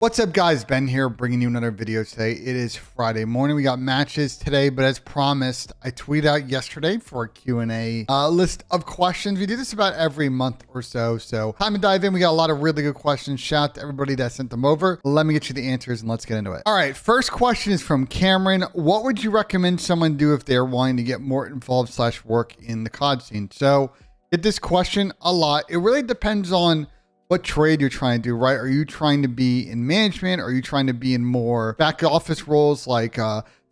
What's up, guys? Ben here, bringing you another video today. It is Friday morning. We got matches today, but as promised, I tweeted out yesterday for a Q&A list of questions. We do this about every month or so. So time to dive in. We got a lot of really good questions. Shout out to everybody that sent them over. Let me get you the answers and let's get into it. All right, first question is from Cameron. What would you recommend someone do if they're wanting to get more involved / work in the COD scene? So get this question a lot. It really depends on what trade you're trying to do, right? Are you trying to be in management? Are you trying to be in more back office roles like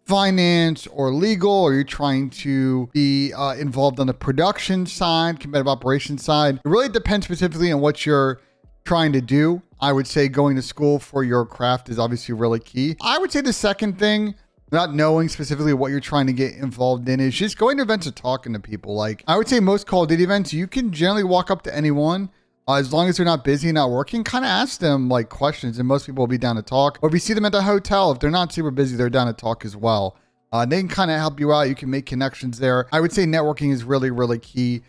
finance or legal? Or are you trying to be involved on the production side, competitive operations side? It really depends specifically on what you're trying to do. I would say going to school for your craft is obviously really key. I would say the second thing, not knowing specifically what you're trying to get involved in, is just going to events and talking to people. Like I would say most Call of Duty events, you can generally walk up to anyone. As long as they're not busy and not working, kind of ask them like questions, and most people will be down to talk. Or if you see them at the hotel, if they're not super busy, they're down to talk as well. They can kind of help you out. You can make connections there. I would say networking is really, really key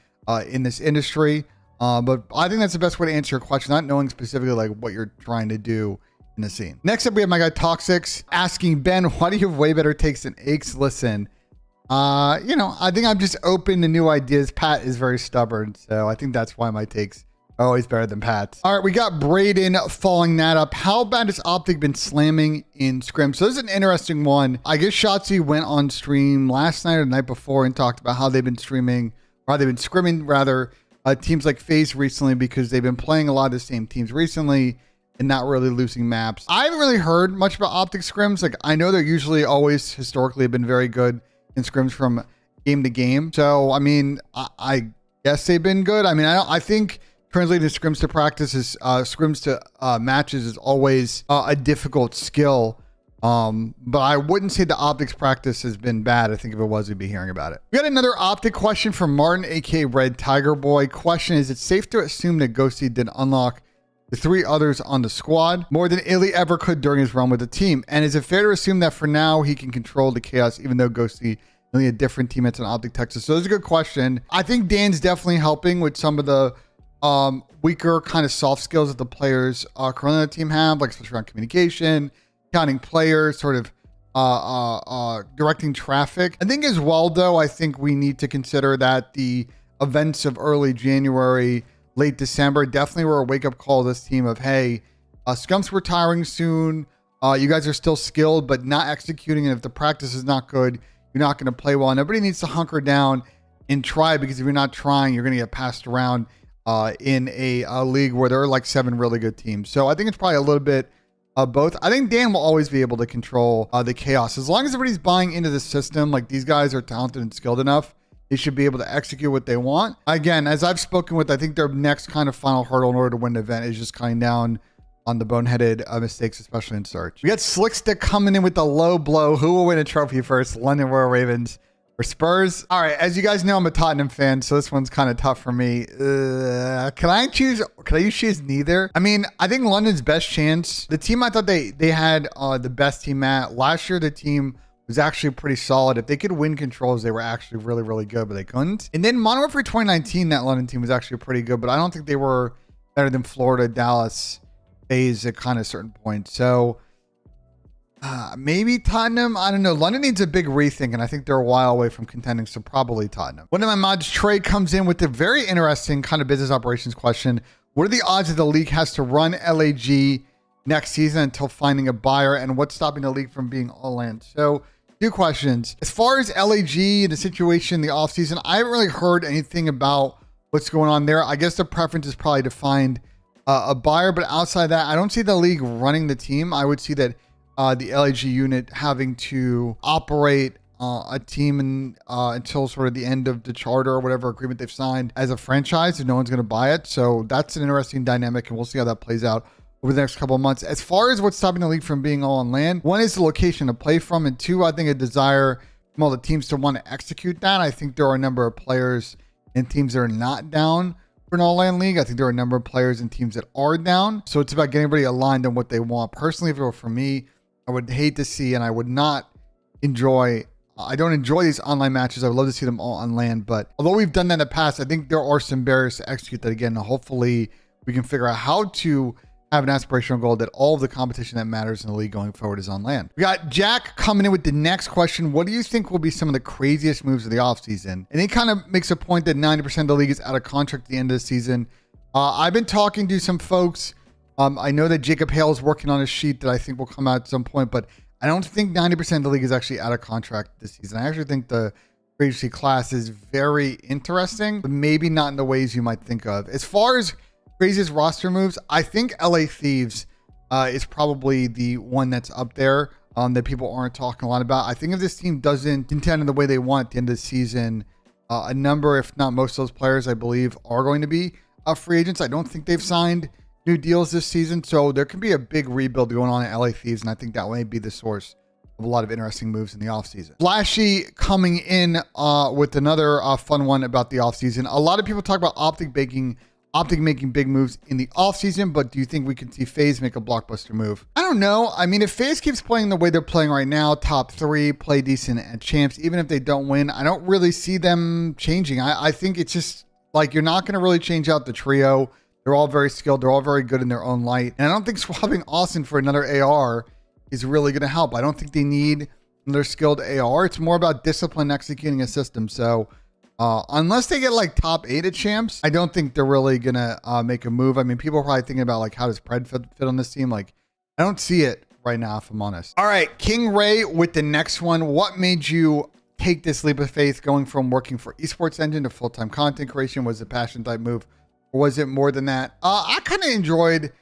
in this industry. But I think that's the best way to answer your question, not knowing specifically like what you're trying to do in the scene. Next up, we have my guy Toxics asking, Ben, why do you have way better takes than Aches? Listen, I think I'm just open to new ideas. Pat is very stubborn, so I think that's why my takes always better than Pat's. All right, we got Braden following that up. How bad has Optic been slamming in scrims? So this is an interesting one. I guess Shotzi went on stream last night or the night before and talked about how they've been streaming, or they've been scrimming rather, teams like FaZe recently because they've been playing a lot of the same teams recently and not really losing maps. I haven't really heard much about Optic scrims. Like I know they're usually always historically have been very good in scrims from game to game. So, I mean, I guess they've been good. I mean, I think translating scrims to practice is scrims to matches is always a difficult skill. But I wouldn't say the optics practice has been bad. I think if it was, we'd be hearing about it. We got another optic question from Martin, aka Red Tiger Boy. Question: is it safe to assume that Ghosty did unlock the 3 others on the squad more than Illy ever could during his run with the team? And is it fair to assume that for now he can control the chaos, even though Ghosty only had different teammates in Optic Texas? So that's a good question. I think Dan's definitely helping with some of the weaker kind of soft skills that the players currently on the team have, like especially around communication, counting players, sort of directing traffic. I think as well, though, I think we need to consider that the events of early January, late December definitely were a wake-up call to this team of, hey, Scump's retiring soon. You guys are still skilled, but not executing. And if the practice is not good, you're not going to play well. And everybody needs to hunker down and try, because if you're not trying, you're going to get passed around in a league where there are like 7 really good teams. So I think it's probably a little bit of both. I think Dan will always be able to control the chaos. As long as everybody's buying into the system, like these guys are talented and skilled enough, they should be able to execute what they want. Again, as I've spoken with, I think their next kind of final hurdle in order to win the event is just cutting down on the boneheaded mistakes, especially in search. We got Slickstick coming in with the low blow. Who will win a trophy first? London Royal Ravens or Spurs? All right, as you guys know, I'm a Tottenham fan, so this one's kind of tough for me. Can I choose neither? I mean, I think London's best chance, the team I thought they had the best team at last year, the team was actually pretty solid. If they could win controls, they were actually really, really good, but they couldn't. And then Modern Warfare 2019, that London team was actually pretty good, but I don't think they were better than Florida, Dallas, FaZe at kind of certain points. So maybe Tottenham. I don't know. London needs a big rethink, and I think they're a while away from contending, so probably Tottenham. One of my mods, Trey, comes in with a very interesting kind of business operations question. What are the odds that the league has to run LAG next season until finding a buyer, and what's stopping the league from being all in? So 2 questions. As far as LAG, the situation in the offseason, I haven't really heard anything about what's going on there. I guess the preference is probably to find a buyer, but outside that, I don't see the league running the team. I would see that the LAG unit having to operate a team until sort of the end of the charter or whatever agreement they've signed as a franchise, and no one's going to buy it. So that's an interesting dynamic, and we'll see how that plays out over the next couple of months. As far as what's stopping the league from being all on land, 1 is the location to play from, and 2, I think a desire from all the teams to want to execute that. I think there are a number of players and teams that are not down for an all-land league. I think there are a number of players and teams that are down. So it's about getting everybody aligned on what they want. Personally, if it were for me, I would hate to see, and I would not enjoy, I don't enjoy these online matches. I would love to see them all on land. But although we've done that in the past, I think there are some barriers to execute that again. Hopefully we can figure out how to have an aspirational goal that all of the competition that matters in the league going forward is on land. We got Jack coming in with the next question. What do you think will be some of the craziest moves of the offseason? And he kind of makes a point that 90% of the league is out of contract at the end of the season. I've been talking to some folks. I know that Jacob Hale is working on a sheet that I think will come out at some point, but I don't think 90% of the league is actually out of contract this season. I actually think the free agency class is very interesting, but maybe not in the ways you might think of. As far as craziest roster moves, I think LA Thieves is probably the one that's up there that people aren't talking a lot about. I think if this team doesn't contend in the way they want at the end of the season, a number, if not most of those players, I believe, are going to be free agents. I don't think they've signed new deals this season, so there can be a big rebuild going on at LA Thieves, and I think that may be the source of a lot of interesting moves in the offseason. Flashy coming in with another fun one about the offseason. A lot of people talk about Optic making big moves in the offseason, but do you think we can see FaZe make a blockbuster move? I don't know. I mean, if FaZe keeps playing the way they're playing right now, top 3, play decent at champs, even if they don't win, I don't really see them changing. I think it's just like you're not going to really change out the trio. They're all very skilled. They're all very good in their own light. And I don't think swapping Austin for another AR is really going to help. I don't think they need another skilled AR. It's more about discipline executing a system. So unless they get like top 8 at champs, I don't think they're really going to make a move. I mean, people are probably thinking about like, how does Pred fit on this team? Like, I don't see it right now, if I'm honest. All right, King Ray with the next one. What made you take this leap of faith going from working for esports engine to full-time content creation? Was it a passion type move, or was it more than that? I kind of enjoyed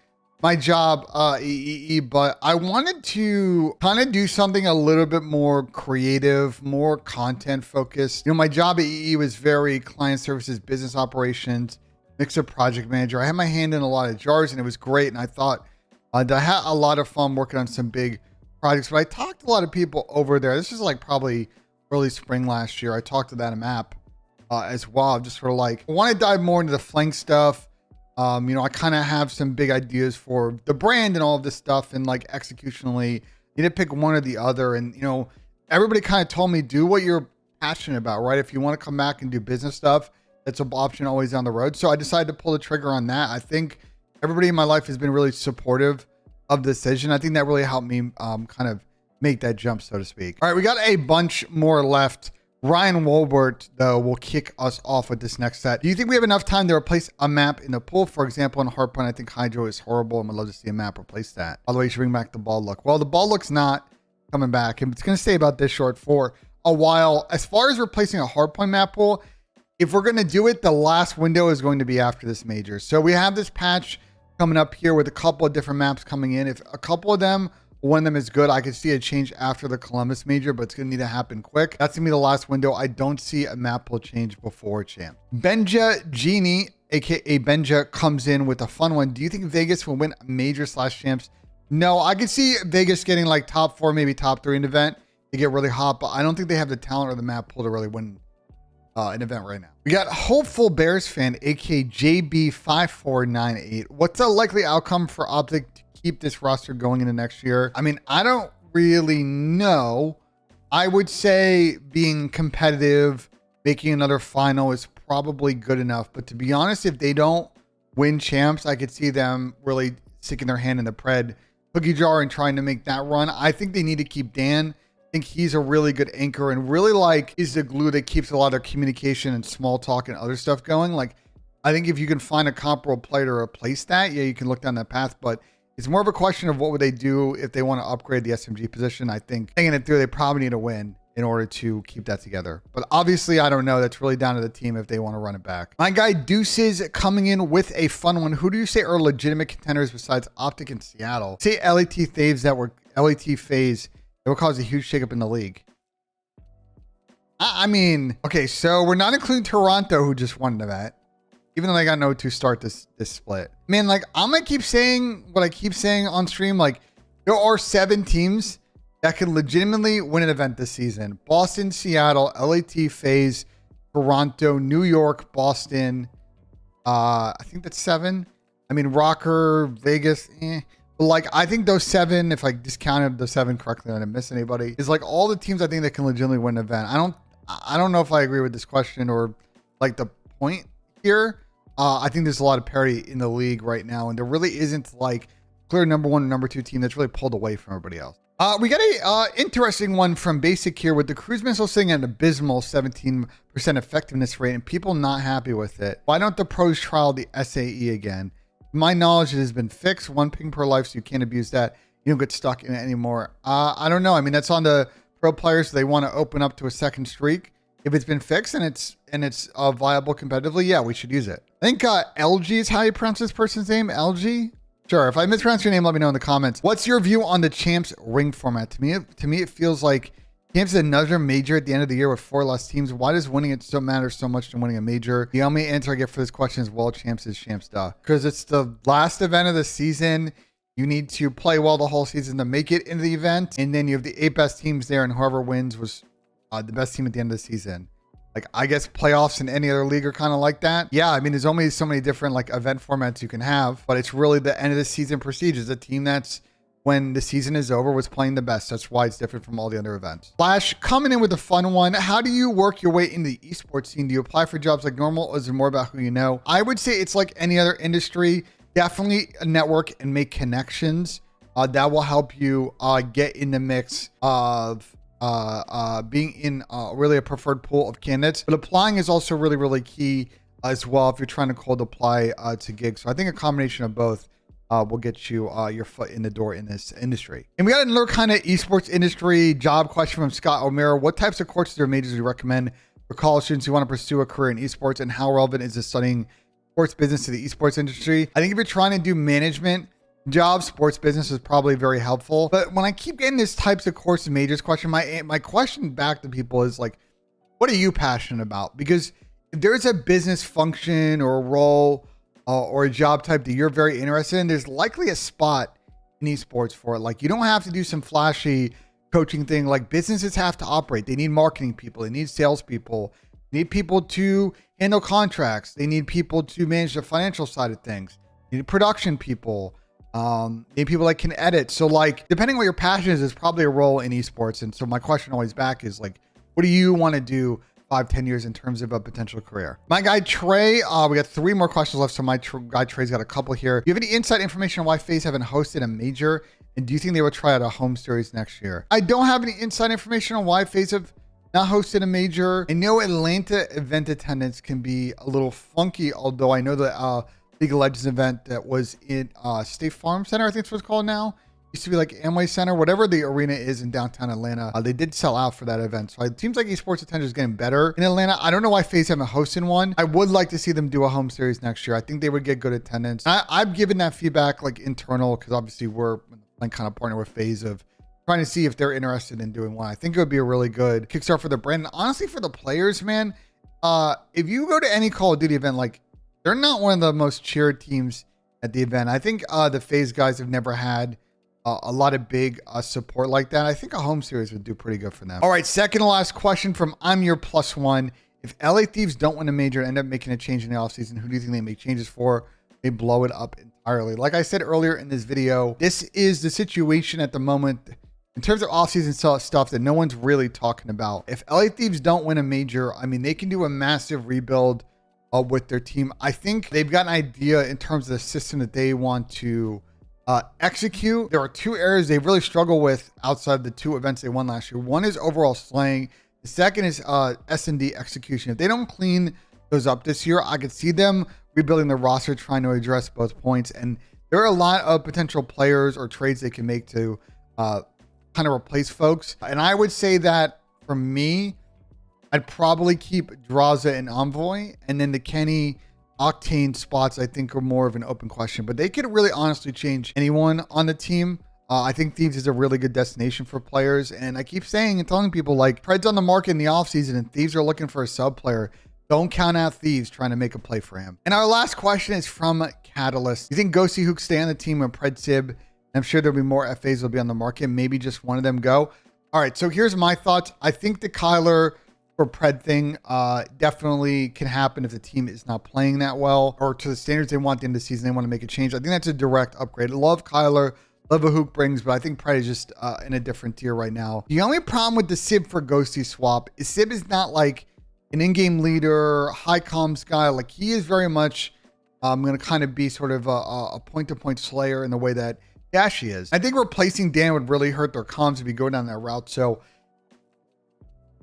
my job EE, but I wanted to kind of do something a little bit more creative, more content focused. You know, my job at EE was very client services, business operations, mix of project manager. I had my hand in a lot of jars and it was great. And I thought that I had a lot of fun working on some big projects, but I talked to a lot of people over there. This is like probably early spring last year. I talked to that map as well. Just sort of like, I want to dive more into the flank stuff. You know, I kind of have some big ideas for the brand and all of this stuff, and like executionally, you need to pick one or the other. And, you know, everybody kind of told me, do what you're passionate about, right? If you want to come back and do business stuff, that's an option always down the road. So I decided to pull the trigger on that. I think everybody in my life has been really supportive of the decision. I think that really helped me kind of make that jump, so to speak. All right, we got a bunch more left. Ryan Wolbert, though, will kick us off with this next set. Do you think we have enough time to replace a map in the pool? For example, in Hardpoint, I think Hydro is horrible and would love to see a map replace that. By the way, you should bring back the ball look. Well, the ball look's not coming back, and it's going to stay about this short for a while. As far as replacing a Hardpoint map pool, if we're going to do it, the last window is going to be after this major. So we have this patch coming up here with a couple of different maps coming in. If a couple of them, one of them is good, I could see a change after the Columbus major, but it's going to need to happen quick. That's going to be the last window. I don't see a map pool change before champ. Benja Genie, aka Benja, comes in with a fun one. Do you think Vegas will win major / champs? No, I could see Vegas getting like top 4, maybe top 3 in the event. They get really hot, but I don't think they have the talent or the map pool to really win an event right now. We got Hopeful Bears fan, aka JB5498. What's the likely outcome for Optic to keep this roster going into next year? I mean, I don't really know. I would say being competitive, making another final is probably good enough. But to be honest, if they don't win champs, I could see them really sticking their hand in the Pred cookie jar and trying to make that run. I think they need to keep Dan. I think he's a really good anchor and really like is the glue that keeps a lot of their communication and small talk and other stuff going. Like, I think if you can find a comparable player to replace that, yeah, you can look down that path, but it's more of a question of what would they do if they want to upgrade the SMG position. I think thinking it through, they probably need a win in order to keep that together. But obviously, I don't know. That's really down to the team if they want to run it back. My guy Deuces coming in with a fun one. Who do you say are legitimate contenders besides Optic and Seattle? Say LAT Thieves that were LAT FaZe. It will cause a huge shakeup in the league. I mean, okay, so we're not including Toronto, who just won the event, even though they got no to start this split. Man, like, I'm gonna keep saying what I keep saying on stream. Like, there are 7 teams that can legitimately win an event this season: Boston, Seattle, LAT, FaZe, Toronto, New York, Boston. I think that's 7. I mean, Rocker, Vegas. Like, I think those 7, if I discounted the 7 correctly, I didn't miss anybody, is like all the teams I think that can legitimately win an event. I don't know if I agree with this question or like the point here. I think there's a lot of parity in the league right now, and there really isn't like clear number 1 and number 2 team that's really pulled away from everybody else. We got a interesting one from Basic here with the cruise missile sitting at an abysmal 17% effectiveness rate and people not happy with it. Why don't the pros trial the SAE again? To my knowledge, it has been fixed. 1 ping per life, so you can't abuse that. You don't get stuck in it anymore. I don't know. I mean, that's on the pro players. They want to open up to a second streak. If it's been fixed and it's viable competitively, yeah, we should use it. I think LG is how you pronounce this person's name. LG. Sure. If I mispronounce your name, let me know in the comments. What's your view on the champs ring format? To me, it feels like champs is another major at the end of the year with 4 less teams. Why does winning it matter so much to winning a major? The only answer I get for this question is, well, champs is champs, duh. Because it's the last event of the season. You need to play well the whole season to make it into the event. And then you have the 8 best teams there, and whoever wins was the best team at the end of the season. Like, I guess playoffs in any other league are kind of like that. Yeah, I mean, there's only so many different like event formats you can have, but it's really the end of the season procedures. The team that's, when the season is over, was playing the best. That's why it's different from all the other events. Flash, coming in with a fun one. How do you work your way into the esports scene? Do you apply for jobs like normal, or is it more about who you know? I would say it's like any other industry. Definitely network and make connections. That will help you get in the mix of being in really a preferred pool of candidates. But applying is also really, really key as well if you're trying to cold apply to gigs. So I think a combination of both will get you your foot in the door in this industry. And we got another kind of esports industry job question from Scott O'Meara. What types of courses or majors do you recommend for college students who want to pursue a career in esports, and how relevant is this studying sports business to the esports industry? I think if you're trying to do management jobs, sports business is probably very helpful. But when I keep getting this types of course and majors question, my question back to people is like, what are you passionate about? Because if there's a business function or a role or a job type that you're very interested in, there's likely a spot in esports for it. Like, you don't have to do some flashy coaching thing. Like, businesses have to operate. They need marketing people. They need salespeople. They need people to handle contracts. They need people to manage the financial side of things. They need production people. Need people that can edit. So like, depending on what your passion is, there's probably a role in esports. And so my question always back is like, what do you want to do 5-10 years in terms of a potential career? My guy Trey, we got 3 more questions left. So my guy Trey's got a couple here. Do you have any inside information on why FaZe haven't hosted a major? And do you think they will try out a home series next year? I don't have any inside information on why FaZe have not hosted a major. I know Atlanta event attendance can be a little funky, although I know that League of Legends event that was in State Farm Center, I think it's what it's called now. Used to be like Amway Center, whatever the arena is in downtown Atlanta. They did sell out for that event. So it seems like esports attendance is getting better in Atlanta. I don't know why FaZe haven't hosted one. I would like to see them do a home series next year. I think they would get good attendance. I've given that feedback like internal, because obviously we're kind of partner with FaZe of trying to see if they're interested in doing one. I think it would be a really good kickstart for the brand. And honestly, for the players, man, if you go to any Call of Duty event, like, they're not one of the most cheered teams at the event. I think the FaZe guys have never had a lot of big support like that. I think a home series would do pretty good for them. All right, second to last question from I'm Your Plus One. If LA Thieves don't win a major and end up making a change in the offseason, who do you think they make changes for? They blow it up entirely. Like I said earlier in this video, this is the situation at the moment in terms of offseason stuff that no one's really talking about. If LA Thieves don't win a major, I mean, they can do a massive rebuild with their team. I think they've got an idea in terms of the system that they want to execute. There are 2 areas they really struggle with outside the 2 events they won last year. One is overall slaying. The second is S&D execution. If they don't clean those up this year, I could see them rebuilding the roster, trying to address both points. And there are a lot of potential players or trades they can make to kind of replace folks. And I would say that for me, I'd probably keep Draza and Envoy, and then the Kenny Octane spots I think are more of an open question, but they could really honestly change anyone on the team. I think Thieves is a really good destination for players, and I keep saying and telling people, like, Pred's on the market in the offseason and Thieves are looking for a sub player. Don't count out Thieves trying to make a play for him. And our last question is from Catalyst. You think Ghosty Hook stay on the team when Pred Sib? I'm sure there'll be more FAs will be on the market. Maybe just one of them go. All right, so here's my thoughts. I think the Kyler or Pred thing definitely can happen if the team is not playing that well or to the standards they want at the end of the season. They want to make a change. I think that's a direct upgrade. I love Kyler, love what Hook brings, but I think Pred is just in a different tier right now. The only problem with the Sib for Ghosty swap is Sib is not like an in-game leader, high comms guy. Like, he is very much going to kind of be sort of a point-to-point slayer in the way that Yeah, she is. I think replacing Dan would really hurt their comms if you go down that route. So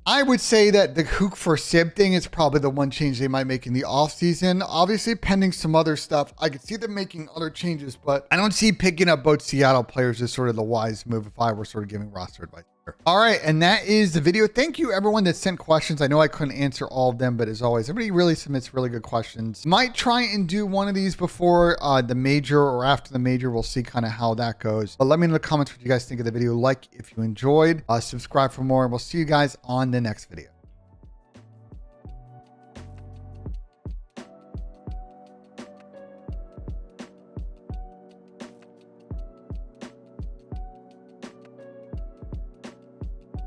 I would say that the Hook for Sib thing is probably the one change they might make in the offseason. Obviously, pending some other stuff, I could see them making other changes, but I don't see picking up both Seattle players as sort of the wise move if I were sort of giving roster advice. All right, and that is the video. Thank you, everyone that sent questions. I know I couldn't answer all of them, but as always, everybody really submits really good questions. Might try and do one of these before the major or after the major. We'll see kind of how that goes. But let me know in the comments what you guys think of the video. Like if you enjoyed. Subscribe for more, and we'll see you guys on the next video.